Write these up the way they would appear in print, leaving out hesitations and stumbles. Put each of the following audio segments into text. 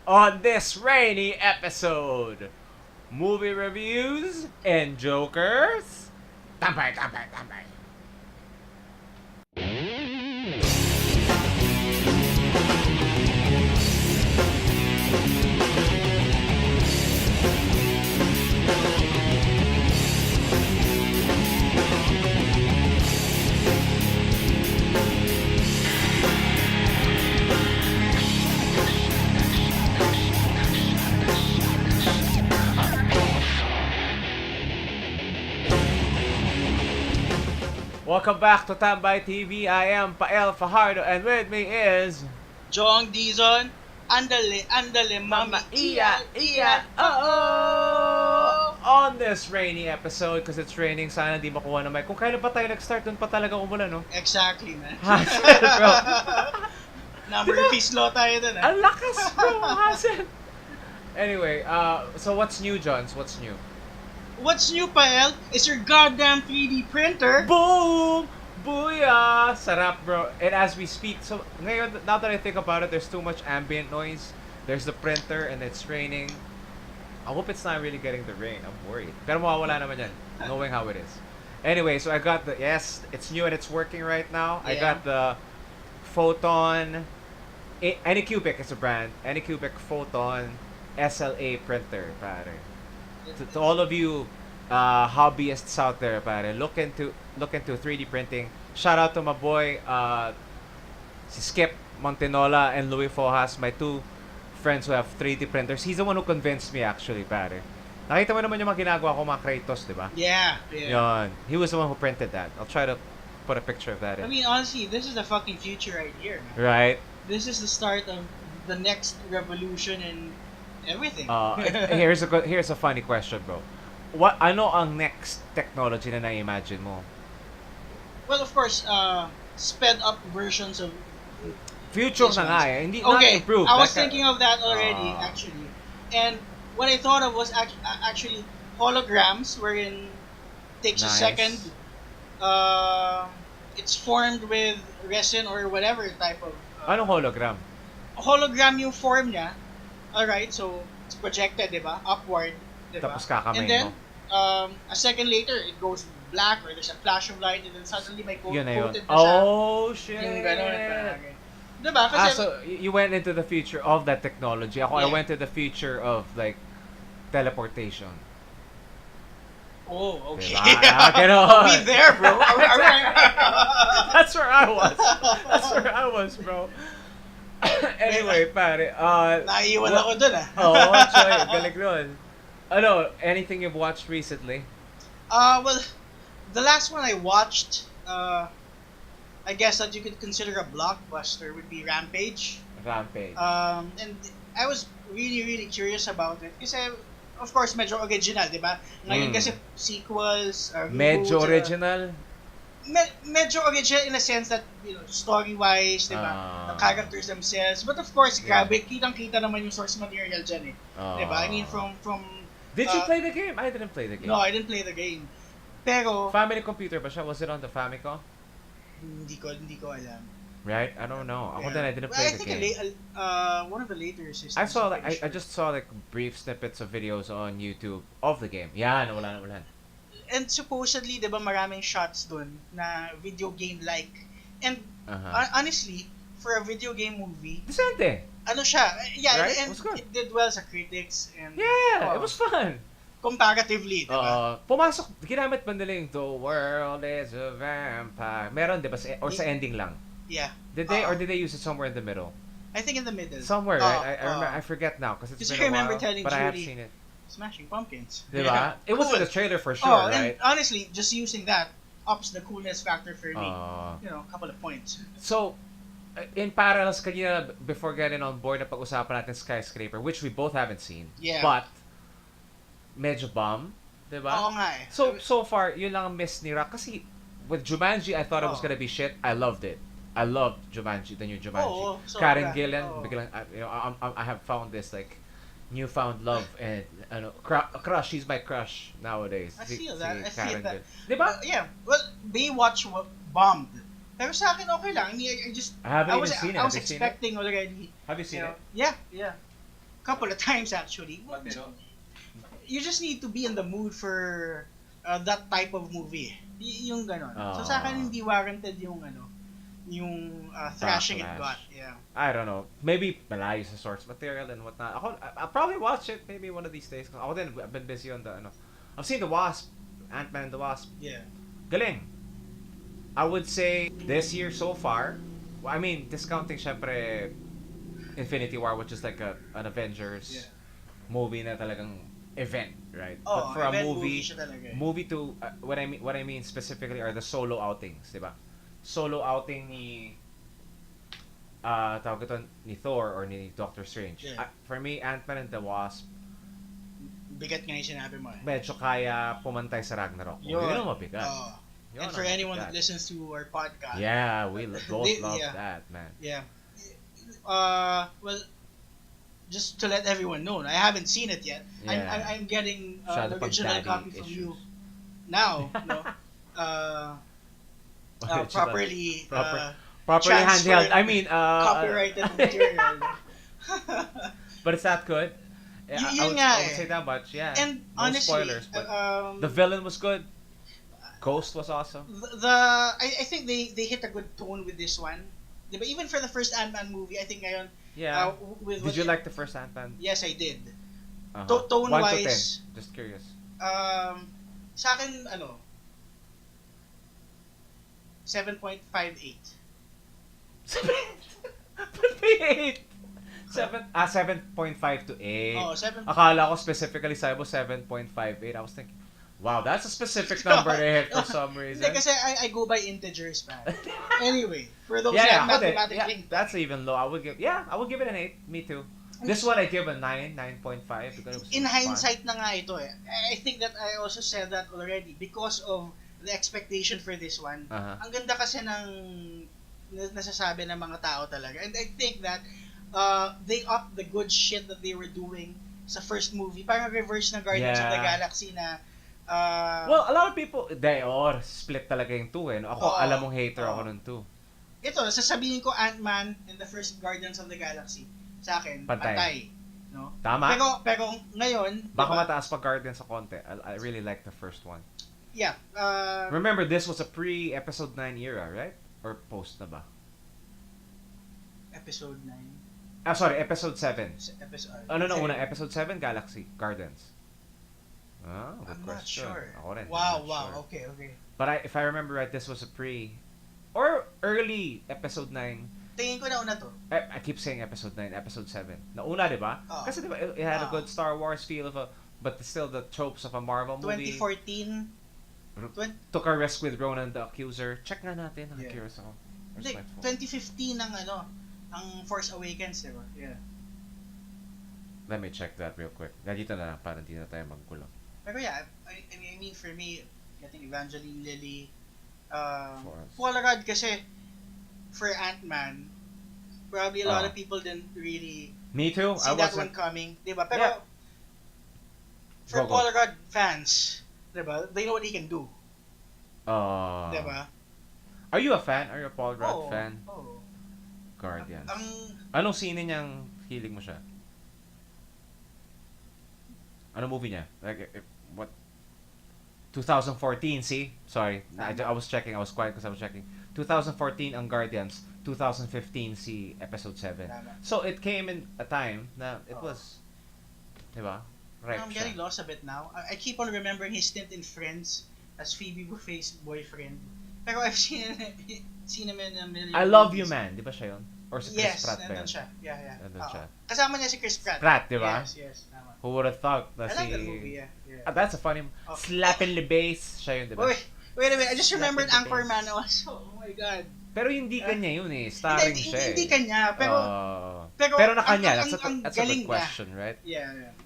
on this rainy episode. Movie reviews and jokers. Tambay, tambay, tambay. Welcome back to Tambaaay TV. I am Pael Fajardo and with me is Jong Dizon, andale, mama, iya, on this rainy episode because it's raining. Sana di makuha na mic. Kung kailan pa tayo nag-start, dun pa talaga umulan, no? Exactly, man. Hassle, bro. Murphy's Law tayo dun, Ang lakas, bro. Hassle. Anyway, so what's new, Johns? What's new? What's new, Pael? Is your goddamn 3D printer. Boom! Booyah! Sarap, bro. And as we speak, so ngayon, now that I think about it, there's too much ambient noise. There's the printer and it's raining. I hope it's not really getting the rain. I'm worried. Pero mawawala naman yan, knowing how it is. Anyway, so I got the, yes, it's new and it's working right now. Yeah. I got the Photon, Anycubic is a brand. Anycubic Photon SLA printer, pare. To all of you hobbyists out there, pare, look into 3D printing. Shout out to my boy si Skip Montenola and Louis Fojas, my two friends who have 3D printers. He's the one who convinced me actually, pare. Nakita mo naman yung mga ginagawa ko, mga Kratos, di ba? Yeah. Yon. He was the one who printed that. I'll try to put a picture of that in. I mean, honestly, this is the fucking future right here, man. Right? This is the start of the next revolution in everything. Here's a funny question, bro. Ano ang next technology na na-imagine mo? Well, of course, sped up versions of Future this na nga ones. eh. Hindi not Okay, improved. I was Like, thinking of that already, actually. And what I thought of was actually holograms, wherein takes a Nice. second. It's formed with resin or whatever type of anong hologram? hologram yung form niya. Alright, so it's projected, diba? Upward, diba? Tapos kakamay And then, mo. a second later, it goes black or there's a flash of light and then suddenly may Yun na yun. coated na siya. Oh, shit. Yung gano'n. Diba? Kasi, So you went into the future of that technology. Ako, I Yeah. went to the future of like teleportation. oh, okay. Diba? Ganon. Are we there, bro? That's where I was. That's where I was, bro. Anyway, pare. Naiiwan ako dun, ah. Oh, sorry. Galing nun. Ano, anything you've watched recently? Well, the last one I watched, I guess that you could consider a blockbuster would be Rampage. Rampage. And I was really, really curious about it. Kasi, of course, medyo original, di ba? Ngayon kasi sequels, Medyo reboots, original. medyo original in a sense that, you know, story-wise, di ba? The characters themselves. But of course, Yeah. grabe, kitang-kita naman yung source material dyan, eh. Di ba? I mean, from Did you play the game? I didn't play the game. No, I didn't play the game. Pero, Family computer ba siya? Was it on the Famicom? hindi ko alam. Right? I don't know. Ako Yeah. din, I didn't Well, play I the think game. one of the later systems. I saw I'm like pretty I sure. just saw like brief snippets of videos on YouTube of the game. Yeah, nawalan. And supposedly, di ba, maraming shots dun na video game-like. And honestly, for a video game movie, Decente. ano siya, yeah, Right? and It was good. it did well sa critics. And Yeah, it was fun. comparatively, di ba? Pumasok, ginamit ba nila yung The World is a Vampire? Meron, di ba? Or sa ending lang? Yeah. Did they, or did they use it somewhere in the middle? I think in the middle. Somewhere, right? I remember, I forget now, because it's Because been a I remember while, telling but I have Julie, seen it. Smashing Pumpkins. Di ba? It was in the trailer for sure, right? And honestly, just using that ups the coolness factor for me. You know, a couple of points. So, in parallels kanina, before getting on board na pag-usapan natin Skyscraper, which we both haven't seen. Yeah. But, medyo bomb. Diba? Oo nga eh. So far, yun lang ang miss ni Rock. Kasi, with Jumanji, I thought it was gonna be shit. I loved it. I loved Jumanji, the new Jumanji. Oo, so Karen yeah. Gillan, Oo. biglang, I have found this, like, newfound love and, crush. She's my crush nowadays. I feel that. I feel Karen that. Gillan. Diba? Yeah. Well, Baywatch bombed. Pero sa akin, okay lang. I mean, I just... I haven't was, even seen it. I Have was you seen it? expecting already. Have you seen it? Yeah, yeah. couple of times actually. You just need to be in the mood for that type of movie. Yung ganon. So sa akin hindi warranted yung yung thrashing it got. Yeah. I don't know. Maybe malayo sa source material and whatnot. I'll probably watch it maybe one of these days. Ako din, I've been busy on the I've seen The Wasp, Ant-Man and the Wasp. Yeah. Galing. I would say this year so far, well, I mean, discounting syempre Infinity War, which is like an Avengers movie na talagang event, right? Oh, but for a movie siya talaga. movie to what I mean specifically are the solo outings, di ba? Solo outing ni tawag ito ni Thor or ni Doctor Strange. Yeah. For me, Ant-Man and the Wasp, bigat nga yung sinabi mo. medyo kaya pumantay sa Ragnarok. Yun. Yun ang mabigat. And for anyone that listens to our podcast. Yeah, we both love that, man. Yeah. Well, just to let everyone know, I haven't seen it yet. Yeah. I'm getting the original copy from you now. No, properly handheld. I mean, copyrighted material. But it's that good. Yeah, I would say that much. Yeah. And no honestly, spoilers, but the villain was good. Ghost was awesome. I think they hit a good tone with this one. Diba? Even for the first Ant-Man movie, I think ngayon. Yeah. Did you like the first Ant-Man? Yes, I did. Uh-huh. Tone 1 wise. to 10. Just curious. Sa akin 7.58. 7.8. 7.5 to 8. Oh, 7. Akala ko specifically sabi mo 7.58. I was thinking, wow, that's a specific number to hit for some reason. Hindi, kasi I go by integers, man. Anyway, for those mathematically. That's even low. I would give it an 8. Me too. This one I give a 9.5 because it was in hindsight fun. na nga ito eh. I think that I also said that already because of the expectation for this one. Uh-huh. Ang ganda kasi ng nasasabi ng mga tao talaga. And I think that they upped the good shit that they were doing sa first movie. Parang reverse ng Guardians of the Galaxy na well, a lot of people, split talaga yung two eh. Ako, alam mong hater ako nun too. Ito, sasabihin ko Ant-Man and the first Guardians of the Galaxy. Sa akin, pantay. No? Tama. Pero ngayon, baka mataas pa Guardians sa konti. I really like the first one. Yeah. Remember, this was a pre-Episode 9 era, right? Or post na ba? Episode 9. Sorry, Episode 7. Una, Episode 7, Galaxy, Guardians. Good I'm question. not sure. Ako rin, Wow. Sure. Okay. But if I remember right, this was a or early Episode 9. Tingin ko na una to. I keep saying Episode 9, Episode 7. Nauna, di ba? Kasi di ba, it had a good Star Wars feel but still the tropes of a Marvel movie. 2014. Took a risk with Ronan the Accuser. Check nga natin. Curious ako. 2015 ang Force Awakens, di ba? Yeah. Let me check that real quick. Dito na lang, para hindi na tayo magkulang. Pero yeah, I mean for me, getting Evangeline Lilly, Paul Rudd kasi for Ant-Man, probably a lot of people didn't really me too. see that one coming, di ba? Pero for Paul Rudd fans, di ba? They know what he can do. Di ba? Are you a fan? Are you a Paul Rudd fan? Oo. Guardians. Anong scene niyang hiling mo siya? Anong movie niya? Like, what? 2014, see? Sorry. I was checking. I was quiet because I was checking. 2014 ang Guardians. 2015 si Episode 7. So, it came in a time na it was, diba? Right. I'm getting lost a bit now. I keep on remembering his stint in Friends as Phoebe Buffay's boyfriend. Pero I've seen him in a million I Love movies. You Man. Di ba siya yun? Or si Chris Pratt ba yun? Nandun siya. Yeah. Nandun siya. Kasama niya si Chris Pratt. Pratt, di ba? Yes. Tama. Who would have thought na I like that movie, yeah. That's a funny Slap in the Bass. Siya yun, di ba? Wait a minute. I just remembered Anchorman. Oh my God. Pero hindi kanya yun eh. Starring siya eh. Hindi kanya. Pero na kanya. That's a good question, right? Yeah.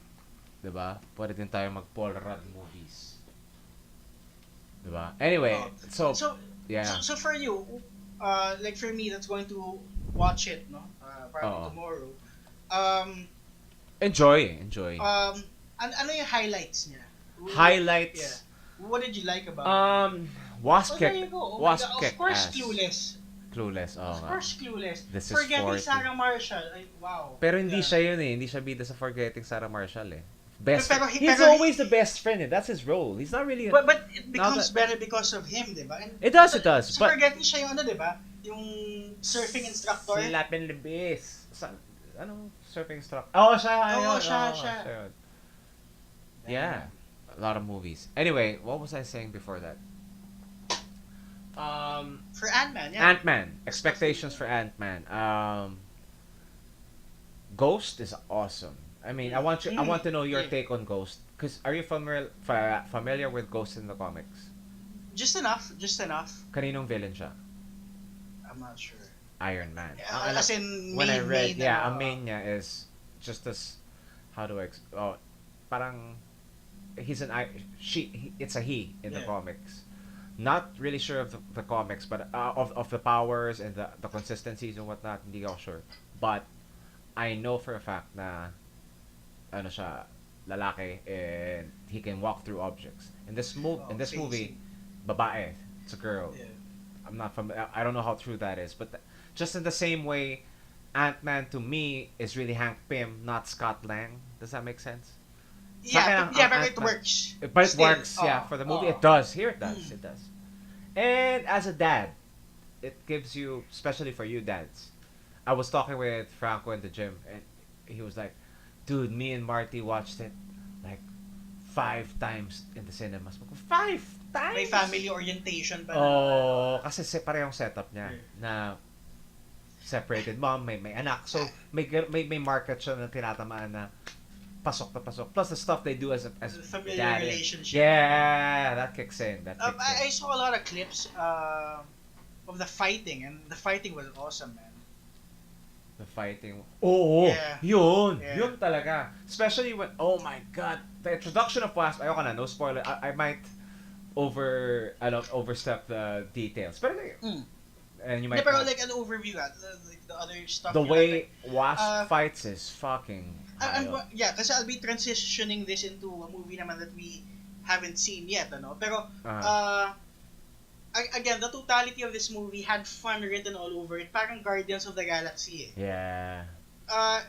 Diba? Pwede din tayo mag-Paul Rudd movies. Diba? Anyway, so for you, like for me that's going to watch it, no? Probably tomorrow. Enjoy. Ano yung highlights niya? Highlights? Yeah. What did you like about it? Wasp there kick. you go. Wasp God. kick. Of course, Clueless. Clueless, oo Of nga. course, Clueless. This is Forgetting 40. Sarah Marshall. Ay, wow. Pero hindi Yeah. siya yun eh. Hindi siya bida sa Forgetting Sarah Marshall eh. Best Pero, friend. He's always the best friend eh. That's his role. He's not really... but it becomes that- better because of him, di ba? It does. Sa But... Forgetting siya yung ano, di ba? Yung surfing instructor. Slap and libis. Anong surfing instructor? Oo, siya. Oo, Ayun, siya. yun. Yeah. A lot of movies. Anyway, what was I saying before that? For Ant-Man, yeah. Ant-Man. Expectations for Ant-Man. Ghost is awesome. I mean, I want to know your take on Ghost. Cause are you familiar with Ghost in the comics? Just enough. Kaninong villain siya? I'm not sure. Iron Man. As in, when I read, a main main niya is just as, how do I, parang, it's a he in the comics. Not really sure of the comics, but of the powers and the consistencies and whatnot, hindi ako sure. But I know for a fact na ano siya, lalaki, and he can walk through objects. In this movie, babae, it's a girl. Yeah. I don't know how true that is, but just in the same way, Ant-Man to me is really Hank Pym, not Scott Lang. Does that make sense? Yeah, but it works. But it works, for the movie. It does. Here it does. It does. And as a dad, it gives you, especially for you dads. I was talking with Franco in the gym, and he was like, dude, me and Marty watched it like 5 times in the cinemas. 5 times? May family orientation pa na. Oh, kasi parehong setup niya na separated mom, may anak. So, may market siya na tinatamaan na pasok na pasok. Plus the stuff they do as familiar dad. relationship. Yeah, that kicks in. I saw a lot of clips of the fighting, and the fighting was awesome, man. The fighting. Oh, yeah. Yun. Yeah. Yun talaga. Especially when, oh my God, the introduction of Wasp, ayoko na, no spoiler. I might overstep the details. Pero, and you might pero not. like an overview, the other stuff. The way Wasp fights is fucking kasi I'll be transitioning this into a movie naman that we haven't seen yet, ano? Pero, again, the totality of this movie had fun written all over it. Parang Guardians of the Galaxy, eh. Yeah.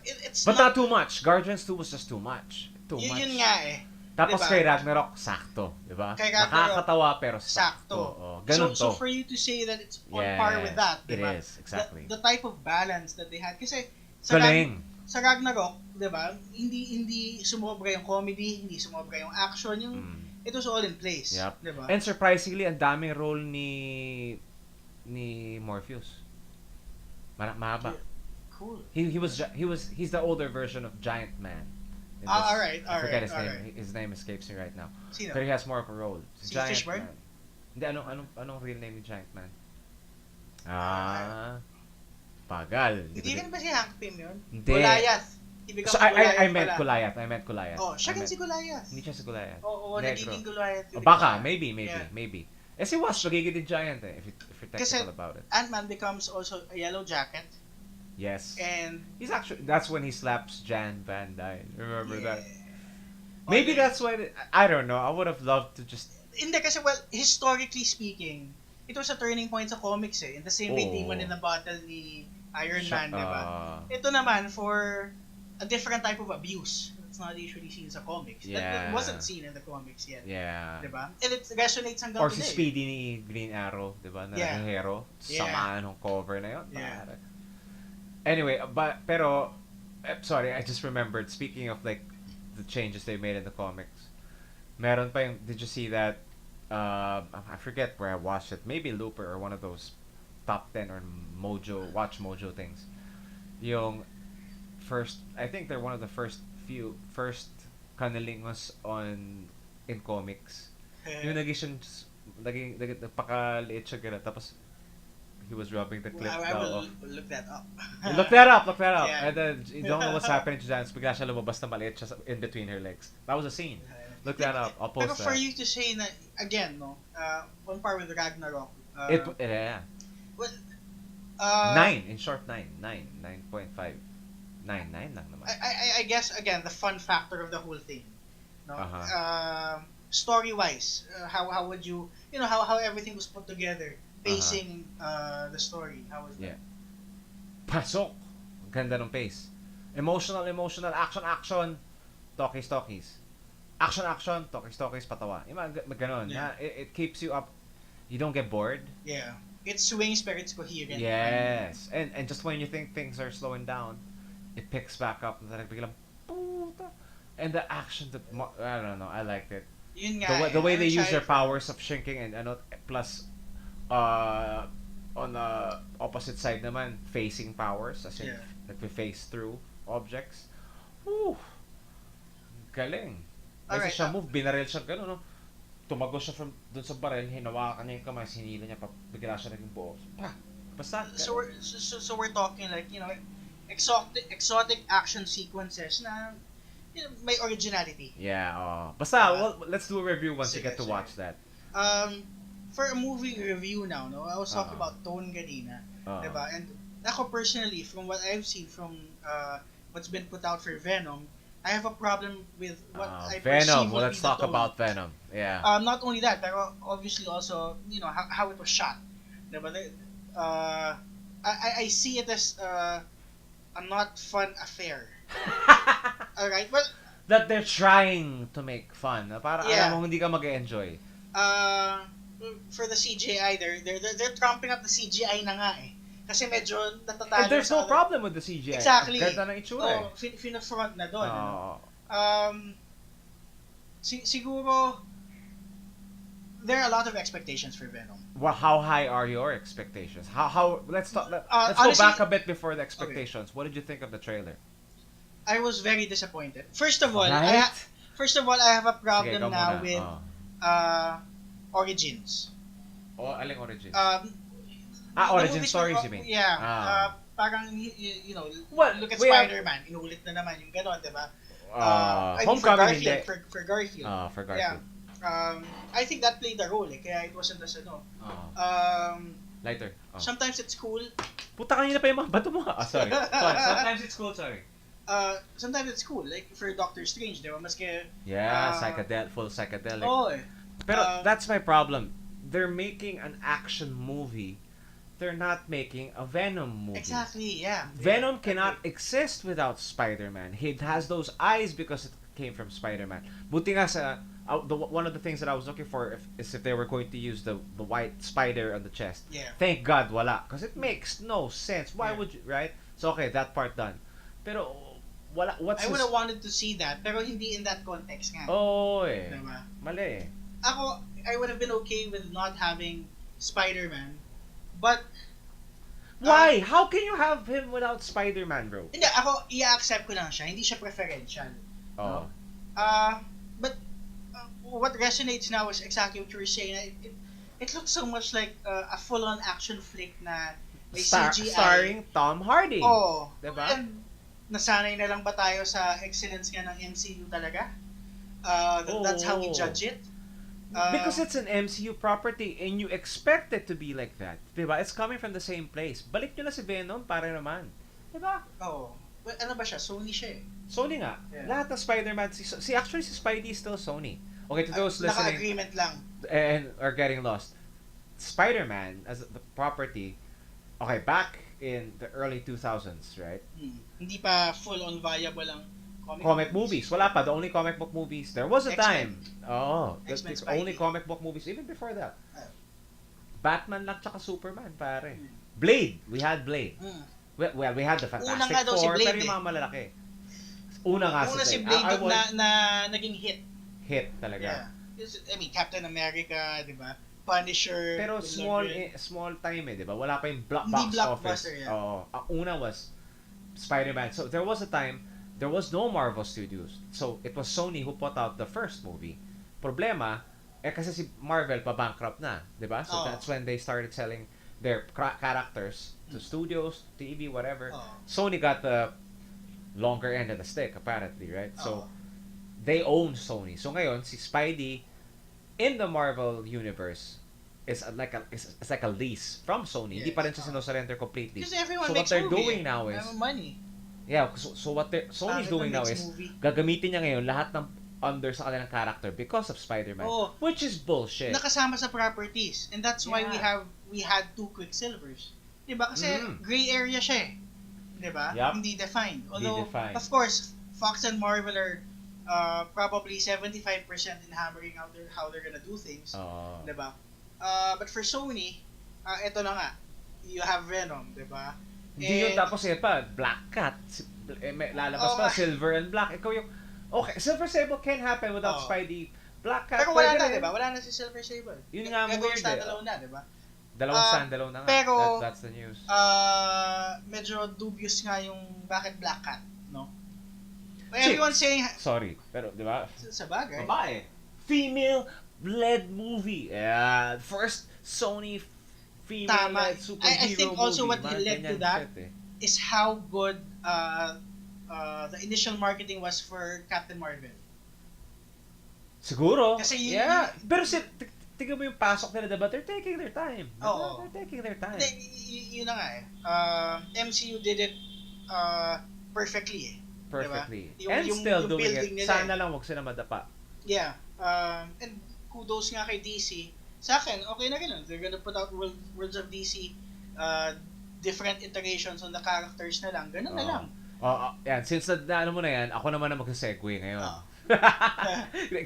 It's But not too much. Guardians 2 was just too much. Too much. Yun nga, eh. Tapos diba? Kay Ragnarok, sakto. Diba? Kay Ragnarok, nakakatawa pero sakto. sakto. Ganun so for you to say that it's on par with that, diba? It is, exactly. The type of balance that they had. Kasi sa Ragnarok, diba, hindi sumobra yung comedy, hindi sumobra yung action, it was all in place. Yep. Diba? And surprisingly, ang daming role ni Morpheus. Mahaba. Yeah. Cool. He's the older version of Giant Man. Alright. I forget his name. His name escapes me right now. Sino? But he has more of a role. Si Giant Fishburne? Man. Hindi, anong real name ni Giant Man? Pagal. Hindi rin ba si Hank Pym yun? Hindi. Goliath. So I meant Goliath. Oh, siya kan si Goliath. Hindi siya si Goliath. Oo, nagiging Goliath. Baka, maybe. Eh si Wasp, nagiging din Giant eh, if you're technical about it. Ant-Man becomes also a yellow jacket. Yes. And that's when he slaps Jan Van Dyne. Remember that? Maybe that's why, I don't know. I would have loved to just... Hindi kasi, well, historically speaking, it was a turning point sa comics eh. In the same way, Demon in the Bottle ni Iron Man, diba? Ito naman, for a different type of abuse. It's not usually seen sa comics. Yeah. That wasn't seen in the comics yet. Yeah. Diba? And it resonates hanggang Or today. si Speedy ni Green Arrow, diba? Na hero. Sama nung cover na yun. Yeah. Anyway, pero sorry, I just remembered, speaking of like the changes they made in the comics. Meron pa yung, did you see that I forget where I watched it. Maybe Looper or one of those top 10 or Watch Mojo things. Yung I think they're one of the first kanilingos in comics. Yung naging napakaliit siya gano'n. Tapos he was rubbing the clip I will look that up. Look that up. Yeah. And then you don't know what's happening to Janice. Bigla siya lumabas na maliit siya in between her legs. That was a scene. Look that up. I'll post Pero that. for you to say na, again, no, on par with Ragnarok. Yeah. Well, 9, in short 9. 9.5. 9 lang naman. I guess, again, the fun factor of the whole thing. No? Story-wise, how would you, how everything was put together. pacing, the story, how was that? Yeah. Pasok. Ganda ng pace. Emotional, action, talkies. Action, talkies, patawa. Yung mga ganon. Yeah. It keeps you up. You don't get bored. Yeah. It swings pero it's coherent. Yes. And just when you think things are slowing down, it picks back up. And then biglang, puta. And the action, I don't know, I liked it. Yun nga, The way they use their powers of shrinking and ano, plus on the opposite side naman, facing powers, as in like we face through objects. Woo! Galing. Kasi siya move, binaril siya gano'n, no? Tumagos siya from dun sa baril, hinawakan niya yung kamay, sinila niya, bigla siya naging buo. Basta. So we're talking like, you know, exotic action sequences na, you know, may originality. Yeah, basta, well, let's do a review once you get to watch that. For a movie review now, no, I was talking about tone kanina, diba? And ako personally, from what I've seen from what's been put out for Venom, I have a problem with what I perceive Venom. would Well, be let's the talk tone. about Venom. Yeah. Not only that, pero obviously also, you know, how it was shot. Diba? I see it as a not fun affair. Alright, well, that they're trying to make fun. Para alam mo hindi ka mag-enjoy. For the CGI, they're trumping up the CGI na nga eh. Kasi medyo natatalo. And there's no problem with the CGI. Exactly. Ganda ng itsura eh. Fina-front na doon. Siguro, there are a lot of expectations for Venom. Well, how high are your expectations? Let's go honestly, back a bit before the expectations. Okay. What did you think of the trailer? I was very disappointed. First of all, right? I have a problem now with Origins. Aling Origins? Origin stories you mean? Yeah. Parang, you know, well, look at Spider-Man. Inulit na naman yung gano'n, diba? Homecoming for Garfield. For Garfield. Yeah. I think that played a role, kaya it wasn't as ano. Lighter. Sometimes it's cool. Puta, kanina pa yung mga bato mo. Sorry. Sometimes it's cool, sorry. Sometimes it's cool, like for Doctor Strange, diba? Maski... full psychedelic. Oo eh. Pero that's my problem. They're making an action movie. They're not making a Venom movie. Exactly, yeah. Venom cannot exist without Spider-Man. He has those eyes because it came from Spider-Man. Buti nga sa... one of the things that I was looking for is if they were going to use the white spider on the chest. Yeah. Thank God, wala. Because it makes no sense. Why would you... Right? So, okay, that part done. Pero... wala. I would have wanted to see that, pero hindi in that context nga. Diba? Mali eh. Ako, I would have been okay with not having Spider-Man, but... Why? How can you have him without Spider-Man, bro? Hindi, ako, i-accept ko lang siya. Hindi siya preferential. Oh. But what resonates now is exactly what you were saying. It looks so much like a full-on action flick na may CGI. Starring Tom Hardy. Oh. Diba? And nasanay na lang ba tayo sa excellence nga ng MCU talaga? That's how we judge it. Because it's an MCU property and you expect it to be like that. Diba? It's coming from the same place. Balik nyo na si Venom, para naman. Diba? Oo. Well, ano ba siya? Sony siya eh. Sony nga. Yeah. Lahat ng Spider-Man, actually si Spidey is still Sony. Okay, to those listening naka-agreement lang and are getting lost. Spider-Man as the property, okay, back in the early 2000s, right? Hindi pa full-on viable ang comic movies. Wala pa. The only comic book movies. There was a time. X-Men, the only comic book movies. Even before that. Batman lang tsaka Superman, pare. Blade. We had Blade. Well, we had the Fantastic Four, si pero yung mga malalaki. Una si Blade na naging hit. Hit talaga. Yeah. I mean, Captain America, di ba? Punisher. Pero small time eh, di ba? Wala pa yung box office. Yeah. Ang una was Spider-Man. So there was a time, there was no Marvel Studios. So it was Sony who put out the first movie. Problema, kasi si Marvel pa-bankrupt na, di ba? So that's when they started selling their characters to studios, TV, whatever. Sony got the longer end of the stick, apparently, right? So they own Sony. So ngayon, si Spidey in the Marvel universe is like a lease from Sony. Hindi pa rin siya sino-surrender completely. Because everyone so makes what they're movie. doing now is money. Yeah, so what Sony's doing now is gagamitin niya ngayon lahat ng under sa kanilang character because of Spider-Man, which is bullshit. Nakasama sa properties, and that's why we have we had two Quicksilvers. Diba? Kasi gray area siya eh. Diba? Yup. Hindi defined. Although, defined. of course, Fox and Marvel are probably 75% in hammering out how they're gonna do things. Diba? But for Sony, ito na nga. You have Venom, diba? Hindi yun, tapos yun pa, Black Cat. Lalabas pa, Silver and Black. Ikaw yung, okay, Silver Sable can happen without Spidey. Black Cat, pero wala na, diba? Wala na si Silver Sable. Yun nga, weird standalone na, diba? Dalawang standalone na nga. Pero, that's the news. Medyo dubious nga yung bakit Black Cat, no? Everyone's saying... Sorry, pero, diba? Sa bagay. Babae. Female-led movie. Yeah, first Sony female-led superhero movie. I think also what led to that is how good the initial marketing was for Captain Marvel. Siguro. Kasi pero tingnan mo yung pasok nila, diba? They're taking their time. Oo. They're taking their time. Yun na nga eh. MCU did it perfectly eh. Perfectly. Diba? And still doing it. Nila, Sana lang wag sila madapa. Yeah. And kudos nga kay DC. Sa akin, okay na rin. They're gonna put out Worlds of DC, different iterations on the characters na lang. Ganun na lang. Yan. Since ano mo na yan, ako naman na mag-segue ngayon.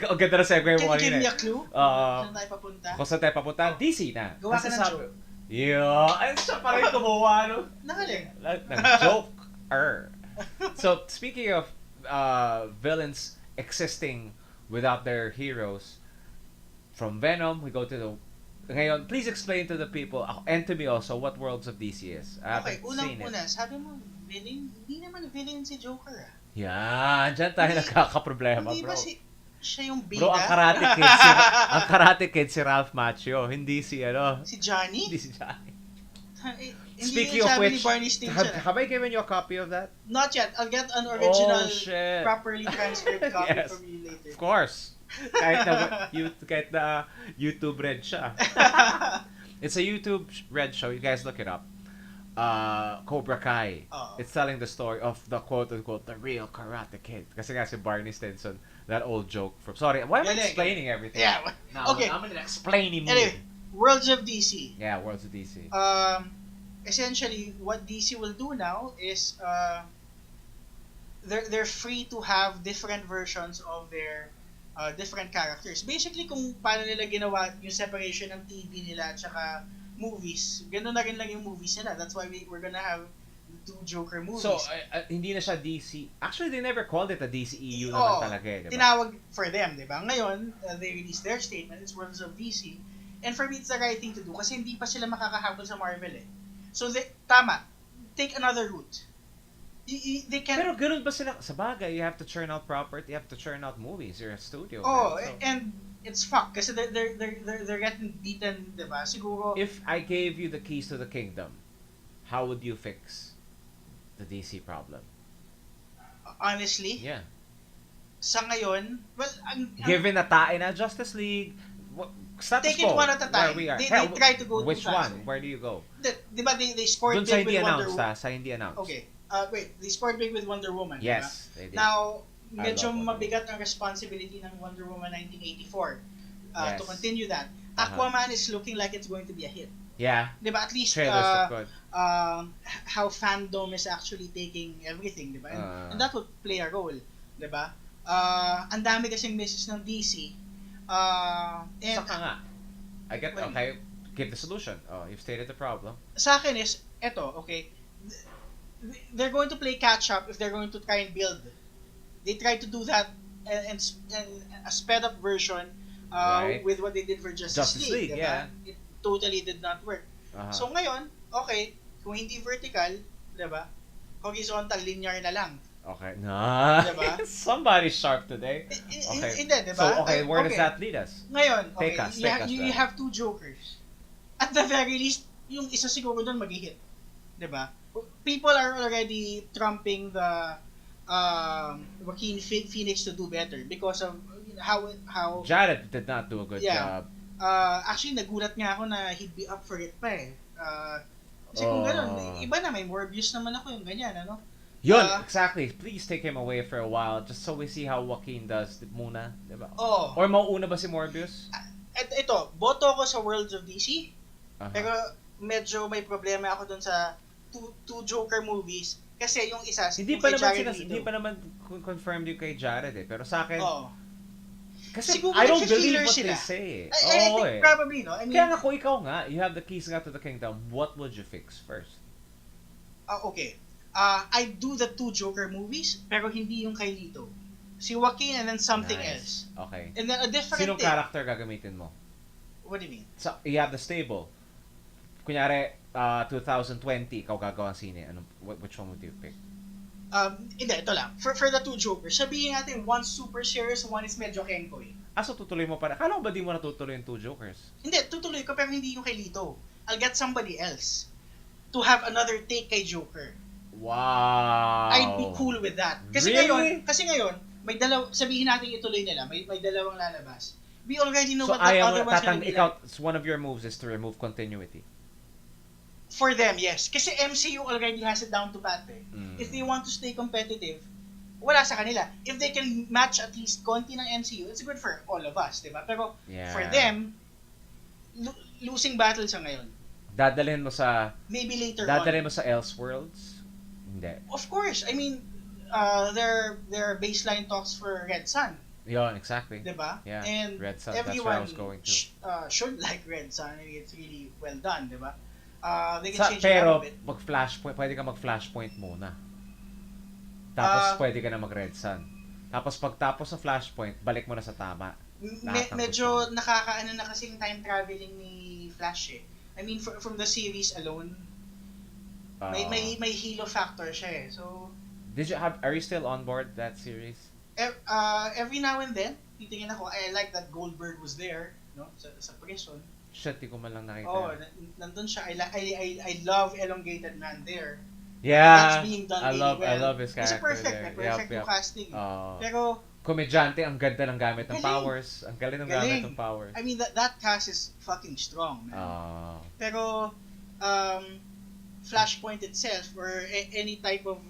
Ang ganda na segue mo kanina. Can you give me a clue? Saan tayo papunta? Kung saan tayo papunta? DC na. Gawa ka ng joke. Ay, siya pa rin gumawa, no? Nakaling. Joke. So, speaking of villains existing without their heroes, from Venom, we go to the... Ngayon, please explain to the people, and to me also, what Worlds of DC is. I haven't seen it. Unang-una, sabi mo, villain? Hindi naman villain si Joker, ah. Yan, dyan tayo nagkakaproblema, bro. Hindi ba siya yung bida? Bro, ang Karate Kid si Ralph Macchio, hindi si Si Johnny? Hindi si Johnny. Speaking of which, have I given you a copy of that? Not yet. I'll get an original, properly transcribed copy from you later. Of course. Kahit na YouTube Red siya. It's a YouTube Red show. You guys look it up. Cobra Kai. It's telling the story of the quote-unquote the real Karate Kid. Kasi nga si Barney Stinson, that old joke from... Sorry, why am I explaining everything? Yeah. Now, okay. I'm gonna explain movie. Anyway, Worlds of DC. Yeah, Worlds of DC. Essentially, what DC will do now is they're free to have different versions of their different characters. Basically, kung paano nila ginawa yung separation ng TV nila at saka movies, ganoon na rin lang yung movies nila. That's why we're gonna have two Joker movies. So, hindi na siya DC. Actually, they never called it a DCEU naman talaga eh, diba? Tinawag for them, diba? Ngayon, they released their statement, it's Worlds of DC. And for me, it's the right thing to do kasi hindi pa sila makakahabol sa Marvel eh. So, tama. Take another route. They can... Pero ganun ba sila? Sa bagay, you have to churn out property, you have to churn out movies. You're a studio. And it's fucked kasi they're getting beaten, diba? Siguro... If I gave you the keys to the kingdom, how would you fix the DC problem? Honestly? Yeah. Sa ngayon, well... Given na tayo na Justice League, status take it one at a time. They try to go which too fast. one? Where do you go? Diba they scored big with Wonder Woman? Sa hindi announced. Okay. Wait, they scored big with Wonder Woman. Yes, diba? they did. Now, medyo mabigat ang responsibility ng Wonder Woman 1984 to continue that. Aquaman is looking like it's going to be a hit. Yeah. Diba? At least how fandom is actually taking everything, diba? And that would play a role, diba? Ang dami kasing misses ng DC. Saka nga. I get, okay, give the solution. You've stated the problem. Sa akin is, okay, they're going to play catch up if they're going to try and build. They try to do that and a sped up version with what they did for Justice League. Diba? Yeah. It totally did not work. So ngayon, okay, kung hindi vertical, diba? Horizontal, linear na lang. Okay. Nice. Diba? Somebody's sharp today. Okay. Diba? So, okay, where does that lead us? Ngayon, okay, take us, you have two Jokers. At the very least, yung isa siguro doon mag-hit. Diba? People are already trumping the Joaquin Phoenix to do better because of how Jared did not do a good job. Actually, nagulat nga ako na he'd be up for it pa eh. Kasi kung gano'n, iba na, may Morbius naman ako yung ganyan, ano? Yun, exactly. Please take him away for a while just so we see how Joaquin does muna, diba? Or mauuna ba si Morbius? Ito, boto ko sa Worlds of DC Pero medyo may problema ako dun sa two Joker movies kasi yung isa Hindi yung pa kay naman Jared Leto. hindi pa naman confirmed yung kay Jared eh. Pero sa akin, kasi siguro I don't believe nag-filler what sila. they say. I think probably, no? I mean, Kaya nga kung ikaw nga, you have the keys nga to the kingdom, what would you fix first? Okay. I do the two Joker movies, pero hindi yung kay Leto. Si Joaquin and then something else. Okay. And then a different Sinong character gagamitin mo? What do you mean? So, you have the stable. Kunyari, 2020, ikaw gagawa ng sine. Which one would you pick? Hindi, ito lang. For the two Jokers, sabihin natin, one super serious, one is medyo kenkoy. So tutuloy mo pa rin. Akala ko ba di mo natutuloy yung two Jokers? Hindi, tutuloy ko pero hindi yung kay Leto. I'll get somebody else to have another take kay Joker. Wow! I'd be cool with that. Kasi really? ngayon, may sabihin natin ituloy nila, may dalawang lalabas. We already know so what the other one's gonna be like. One of your moves is to remove continuity. For them, yes. Kasi MCU already has it down to pat eh. If they want to stay competitive, wala sa kanila. If they can match at least konti ng MCU, it's good for all of us, di ba? Pero for them, losing battle sa ngayon. Dadalhin mo sa... Maybe later dadalhin mo sa Elseworlds? Hindi. Of course. I mean, their baseline talks for Red Sun. Yun, exactly. Diba? Yeah, and Red Sun, everyone that's where I was going to. Should like Red Sun. I mean, it's really well done, diba? They can change pero, it a bit. mag-flashpoint, pwede ka mag-flashpoint muna. Tapos, pwede ka na mag-Red Sun. Tapos, pagtapos ng flashpoint, balik mo na sa tama. Medyo nakakaano na kasing time traveling ni Flash eh. I mean, from the series alone, may halo factor siya eh. So, are you still on board that series? Every now and then, titingin ako, I like that Goldberg was there, no? Sa prison. Shit, di ko man lang nakita. Oh, nandun siya. I love Elongated Man there. Yeah. That's being done really well. I love his character. It's perfect. There. Perfect yung casting. Pero, komedyante, ang ganda ng gamit ng powers. Ang galing ng gamit ng powers. I mean, that cast is fucking strong, man. Pero, Flashpoint itself, or any type of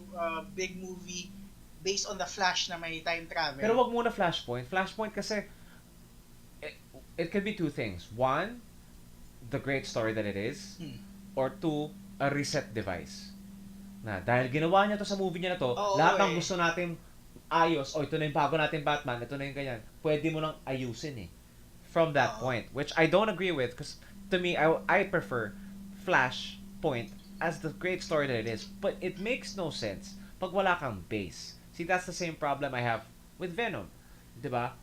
big movie based on the Flash na may time travel. Pero wag muna Flashpoint. Flashpoint kasi, it could be two things. One, the great story that it is. Or two, a reset device. Na dahil ginawa niya to sa movie niya na to, lahat ng gusto natin ayos, ito na yung bago natin Batman, ito na yung ganyan, pwede mo nang ayusin eh. From that point. Which I don't agree with, because to me, I prefer Flashpoint as the great story that it is. But it makes no sense pag wala kang base. See, that's the same problem I have with Venom. Diba?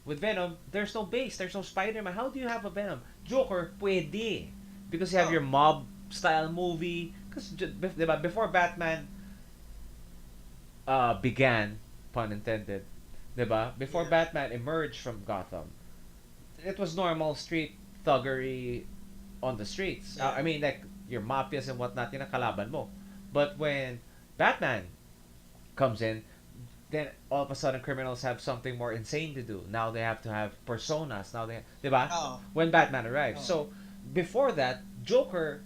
With Venom, there's no base. There's no Spider-Man. How do you have a Venom? Joker, pwede. Because you have your mob-style movie. Because, diba, before Batman began, pun intended, diba? Before Batman emerged from Gotham, it was normal street thuggery on the streets. I mean, like, your mafias and whatnot, yun ang kalaban mo. But when Batman comes in, then all of a sudden criminals have something more insane to do. Now they have to have personas. Now they, diba? When Batman arrives. So before that, Joker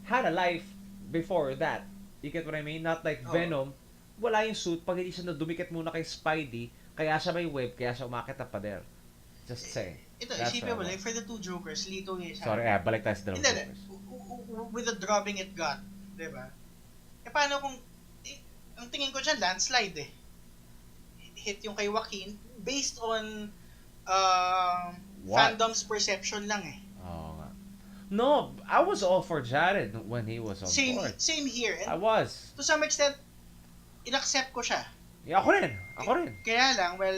had a life before that. You get what I mean? Not like Venom. Wala yung suit. Pag hindi siya dumikit muna kay Spidey, kaya siya may web, kaya siya umakit na pader. Just say. Ito, isipin mo, like for the two Jokers, Leto is... Sorry, balik tayo sa dalawang Jokers. With the dropping it got, diba? Paano kung... ang tingin ko dyan, landslide eh. Hit yung kay Joaquin based on fandom's perception lang eh. No, I was all for Jared when he was on board. Same here. And I was. To some extent, in-accept ko siya. Yeah, ako rin. Kaya lang, well,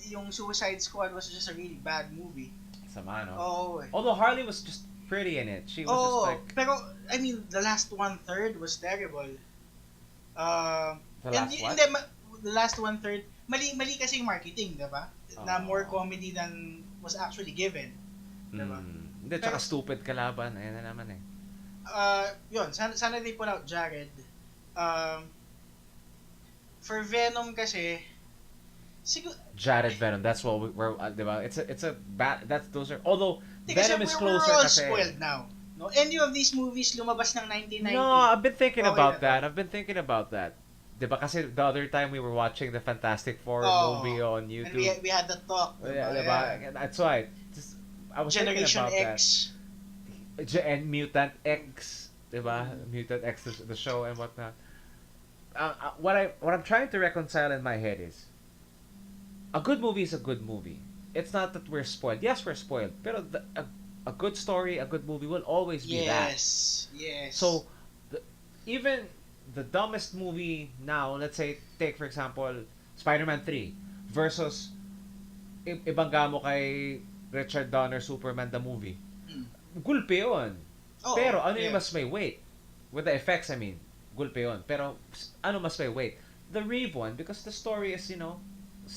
yung Suicide Squad was just a really bad movie. Sama, no? Although Harley was just pretty in it. She was just like... Pero, I mean, the last 1/3 was terrible. The last 1/3, mali kasi yung marketing, diba? Na more comedy than was actually given. Diba? Hindi, tsaka stupid kalaban. Ayan na naman eh. Yun, sana they pull out Jared. For Venom kasi, Jared Venom, that's what we're diba? It's a bad, those are, although Venom is closer we're all kasi. spoiled now. No, any of these movies lumabas ng 1990. No, I've been thinking about that. Diba kasi the other time we were watching the Fantastic Four movie on YouTube. And we had the talk. Diba? That's why. I was Generation thinking about X. that. And Mutant X, diba? Mutant X, the show and whatnot. What I'm trying to reconcile in my head is a good movie is a good movie. It's not that we're spoiled. Yes, we're spoiled, but a good story, a good movie will always be that. Yes. So, the, even the dumbest movie now, let's say, take for example, Spider-Man 3 versus ibangga mo kay Richard Donner Superman the movie. Gulpe yun. Pero ano yung mas may weight? With the effects, I mean. Gulpe yun. Pero ano mas may weight? The Reeve one, because the story is,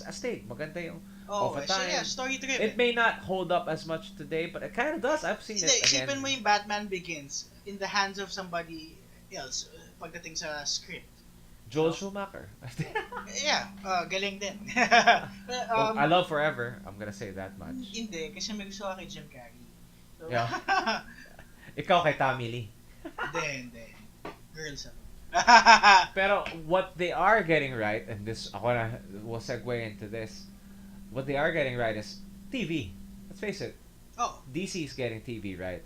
astig. Maganda yung of a time. Yeah, story driven. It may not hold up as much today, but it kind of does. I've seen it again. Isipin mo yung Batman Begins in the hands of somebody else pagdating sa script. Joel Schumacher. Yeah, galing din. I love Forever. I'm gonna say that much. Hindi, kasi may gusto ka kay Jim Carrey. So, yeah. Ikaw kay Tommy Lee. Hindi. Girls ako. Pero what they are getting right, and this, we'll segue into this. What they are getting right is TV. Let's face it. DC is getting TV right.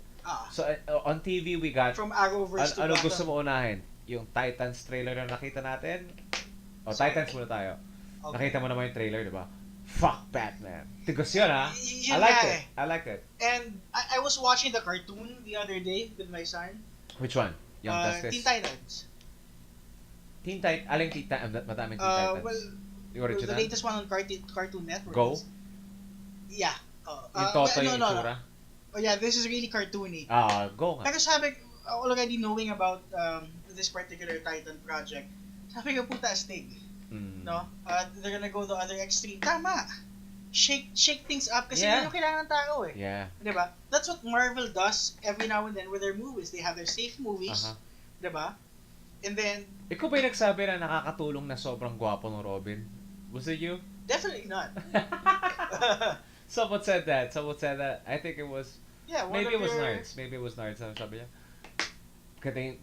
So on TV we got from Arrowverse to ano gusto mo unahin? Yung Titans trailer na nakita natin? Titans muna tayo. Okay. Nakita mo naman yung trailer, di ba? Fuck Batman. Tigos yun, ha? I liked it. And I was watching the cartoon the other day with my son. Which one? Young Justice? Teen Titans. Aling Teen Titans? Madaming Teen Titans. Well, the original? The latest one on Cartoon Network. Go? Yeah. Yung Toto yung itsura? Oh yeah, this is really cartoony. Go nga. Pero sabi, already knowing about this particular Titan project, sabi ko puta astig. No? They're gonna go the other extreme. Tama! Shake things up kasi yun yung kailangan ng tao eh. Yeah. Diba? That's what Marvel does every now and then with their movies. They have their safe movies. Diba? And then... Ikaw ba yung nagsabi na nakakatulong na sobrang gwapo ng Robin? Was it you? Definitely not. Someone said that. I think it was... Yeah, maybe it was Nards. Sabi niya,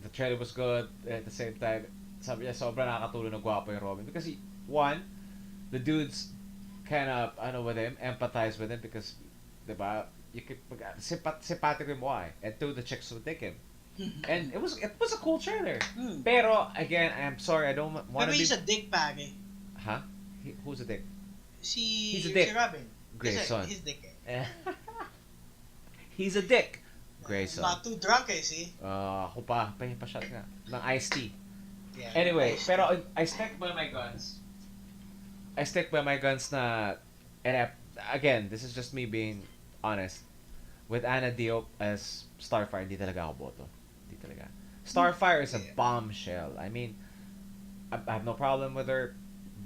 the trailer was good. At the same time, sabi niya, sobrang nakakatulong na gwapo yung Robin. Because one, the dudes kind of, with him, empathize with him because, diba, you could, sympathetic yung mukha eh. And two, the chicks would take him. And it was a cool trailer. Pero, again, I'm sorry, I don't want to be... Pero he's a dick bag eh. Huh? Who's a dick? He's a dick. Si Robin. Grayson. He's dick eh. He's a dick. Grayson. Not too drunk eh, see? Ako pa shot nga. Ng iced tea. Yeah, anyway, pero I stick by my guns na, and again, this is just me being honest. With Anna Diop as Starfire, hindi talaga ako boto. Hindi talaga. Starfire is a bombshell. I mean, I have no problem with her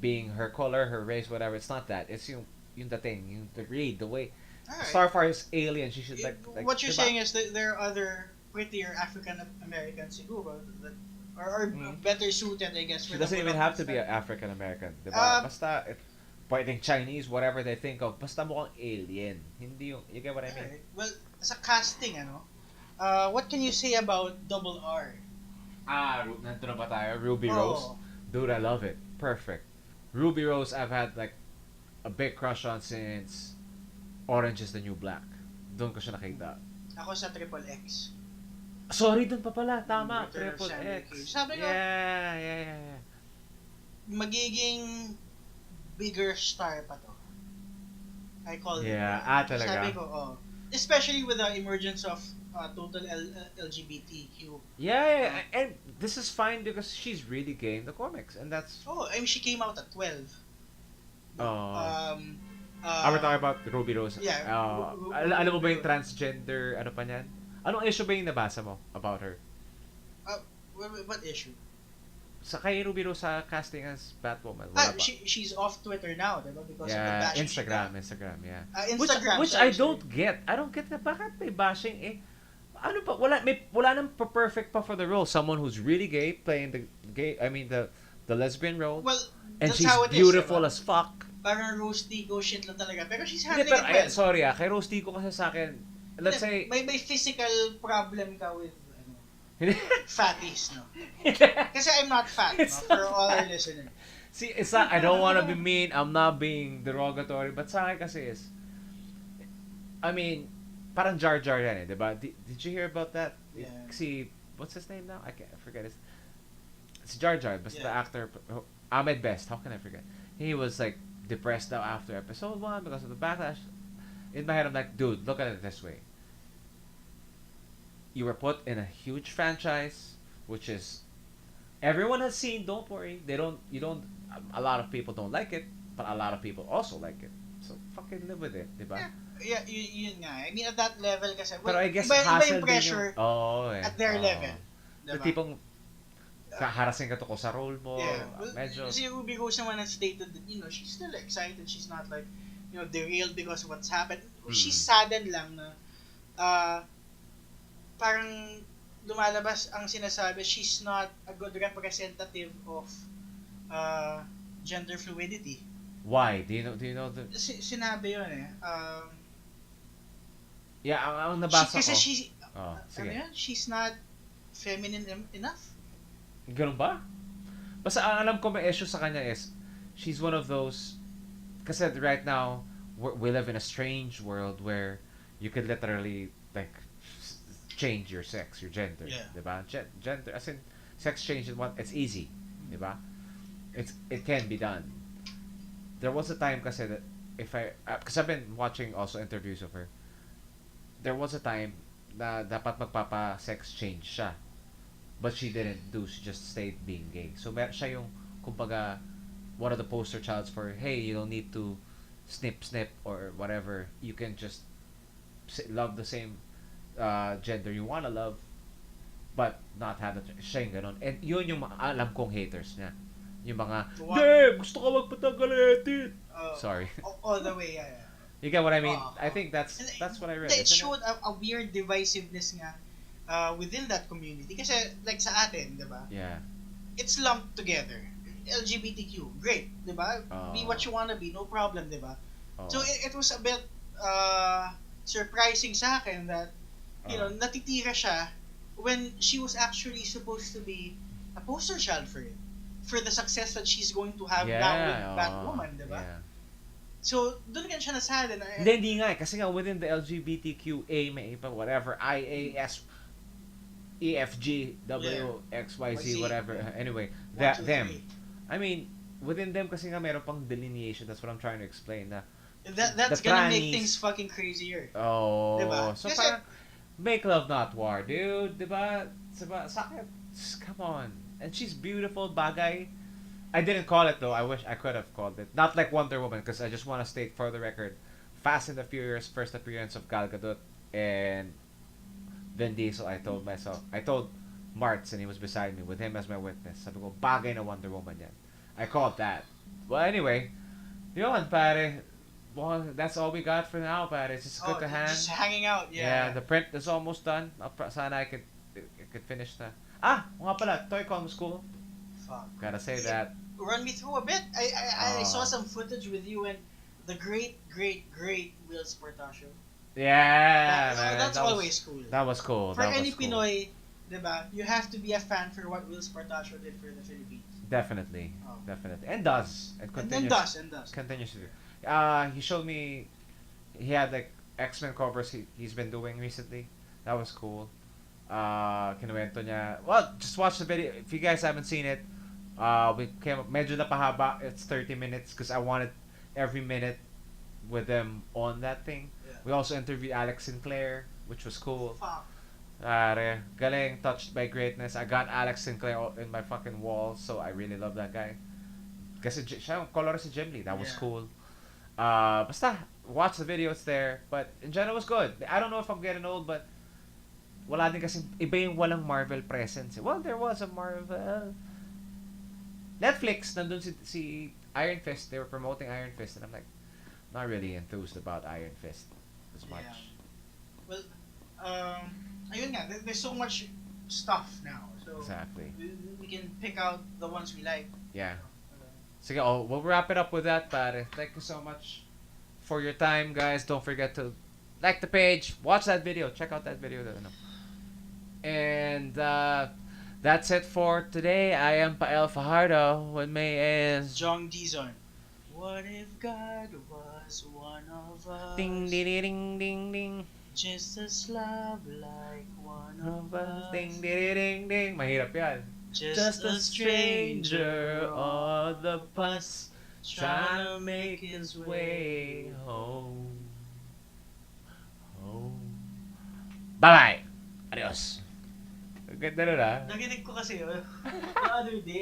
being her color, her race, whatever. It's not that. It's yung dating, the read, the way. Right. Starfire is alien. She should like what you're saying is that there are other prettier African Americans siguro that are better suited, I guess. She doesn't even have to be an African American. Diba? Basta pwedeng Chinese, whatever they think of. Basta mukhang alien. Hindi yung, you get what I mean? Right. Well, sa casting, what can you say about Double R? Nandun na ba tayo? Ruby Rose. Dude, I love it. Perfect. Ruby Rose, I've had like a big crush on since Orange is the New Black. Doon ko siya nakita. Ako sa Triple X. Sorry, doon pa pala. Tama. Return Triple X. Sabi ko, yeah. magiging bigger star pa to. I call it. Yeah, talaga. Sabi ko, especially with the emergence of total LGBTQ. Yeah, and this is fine because she's really gay in the comics, and that's... I mean, she came out at 12. We're talking about Ruby Rose. Yeah. Alam mo ba yung transgender, ano pa niyan? Anong issue ba yung nabasa mo about her? What issue? Sa kay Ruby Rose sa casting as Batwoman. Wala pa. She's off Twitter now, diba? Because of the bashing. Instagram, yeah. Instagram, which I don't get. I don't get na bakit may bashing eh. Ano pa, wala nang perfect pa for the role. Someone who's really gay playing the lesbian role. Well, and that's she's how it beautiful is, as fuck. Parang Rose Tico shit lang talaga. Pero she's handling it well. Sorry kay Rose Tico kasi sa akin, let's say... May physical problem ka with fatties, no? Kasi I'm not fat, no? For all our listeners. See, it's not, I don't want to be mean, I'm not being derogatory, but sa akin kasi is, I mean, parang Jar Jar yan eh, diba? Did you hear about that? Yeah. Si, what's his name now? I forget his. It's Jar Jar, but the Yeah. actor, Ahmed Best. How can I forget? He was like depressed now after episode 1 because of the backlash. In my head, I'm like, dude, look at it this way. You were put in a huge franchise, which is everyone has seen. Don't worry, they don't. You don't. A lot of people don't like it, but a lot of people also like it. So fucking live with it, diba? Yeah, yun nga. I mean, at that level kasi, well, Pero I guess iba hassle yung pressure din yung, at their level. The Diba? tipong harassing ka to ko sa role mo. Yeah. Well, Medyo. si Ruby Rose naman has stated that, she's still excited. She's not like, derailed because of what's happened. She's saddened lang na, parang lumalabas ang sinasabi, she's not a good representative of gender fluidity. Why? Do you know the... Sinabi yun eh. Yeah, ang nabasa Kasi ko. Ano yan? She's not feminine enough. Ganun ba? Basta ang alam ko may issue sa kanya is, she's one of those, kasi right now, we live in a strange world where you could literally, like, change your sex, your gender. Yeah. Diba? Gender, as in, sex change, it's easy. Diba? It can be done. There was a time kasi that, because I've been watching also interviews of her, there was a time na dapat magpapa-sex change siya. But she didn't do, she just stayed being gay. So siya yung, kumbaga, one of the poster childs for, hey, you don't need to snip or whatever. You can just love the same gender you wanna love, but not have the, siya yung ganun. And yun yung alam kong haters niya. Yung mga, gusto ka magpatanggal sorry. All the way, yeah. You get what I mean? I think that's what I read. It showed a weird divisiveness nga within that community. Kasi, like sa atin, di ba? Yeah. It's lumped together. LGBTQ, great, di ba? Be what you wanna be, no problem, di ba? So, it was a bit surprising sa akin that, natitira siya when she was actually supposed to be a poster child for it. For the success that she's going to have now with Batwoman, di ba? Yeah. So, doon ka siya nasada na... Hindi nga eh. Kasi nga within the LGBTQA, may iba, whatever, IAS, EFG, W, X, Y, Z, whatever. Anyway, them. I mean, within them kasi nga meron pang delineation. That's what I'm trying to explain. Na that's gonna make things fucking crazier. Oh. Diba? So parang, make love not war, dude. Diba? Sakit. Come on. And she's beautiful, bagay. I didn't call it though. I wish I could have called it. Not like Wonder Woman, because I just want to state for the record, Fast and the Furious first appearance of Gal Gadot and Vin Diesel. I told Martz, and he was beside me with him as my witness. Sabi ko, bagay na Wonder Woman yan. I called that. Well, anyway, yun, pare. Well, that's all we got for now, pare. It's just good to hang. Just hanging out, yeah. Yeah, the print is almost done. Sana I could finish na. Nga pala, Toy-Con was cool. Fuck. Gotta say that. Run me through a bit. I saw some footage with you and the great Will Sportasio. Yeah, man. That's always cool. That was cool. For any Pinoy, diba, you have to be a fan for what Will Sportasio did for the Philippines. Definitely. And does. And continues. And does. Continues to do. He showed me, he had like X-Men covers he's been doing recently. That was cool. Kinuwento niya. Well, just watch the video. If you guys haven't seen it, we came up, medyo napahaba. It's 30 minutes because I wanted every minute with them on that thing. Yeah. We also interviewed Alex Sinclair, which was cool. Fuck. Galing, touched by greatness. I got Alex Sinclair in my fucking wall, so I really love that guy. Kasi siya color si Jim Lee. That was cool. Basta, watch the video, it's there. But in general, it was good. I don't know if I'm getting old, but wala din kasi iba yung walang Marvel presence. Well, there was a Marvel. Netflix, nandun si Iron Fist. They were promoting Iron Fist, and I'm like, not really enthused about Iron Fist as much. Yeah. Well, ayun nga, there's so much stuff now. So exactly. We can pick out the ones we like. Yeah. So we'll wrap it up with that, pare. Thank you so much for your time, guys. Don't forget to like the page, watch that video, check out that video. And that's it for today. I am Pael Fajardo. With me is Jong Dizon. What if God was one of us? Ding ding ding ding ding. Just as love like one of us. Ding, ding, ding, ding. Mahirap yan. Just a stranger on the bus trying to make his way home. Bye-bye! Adios! Ang ganda nun ah. Nakinig ko kasi the other day,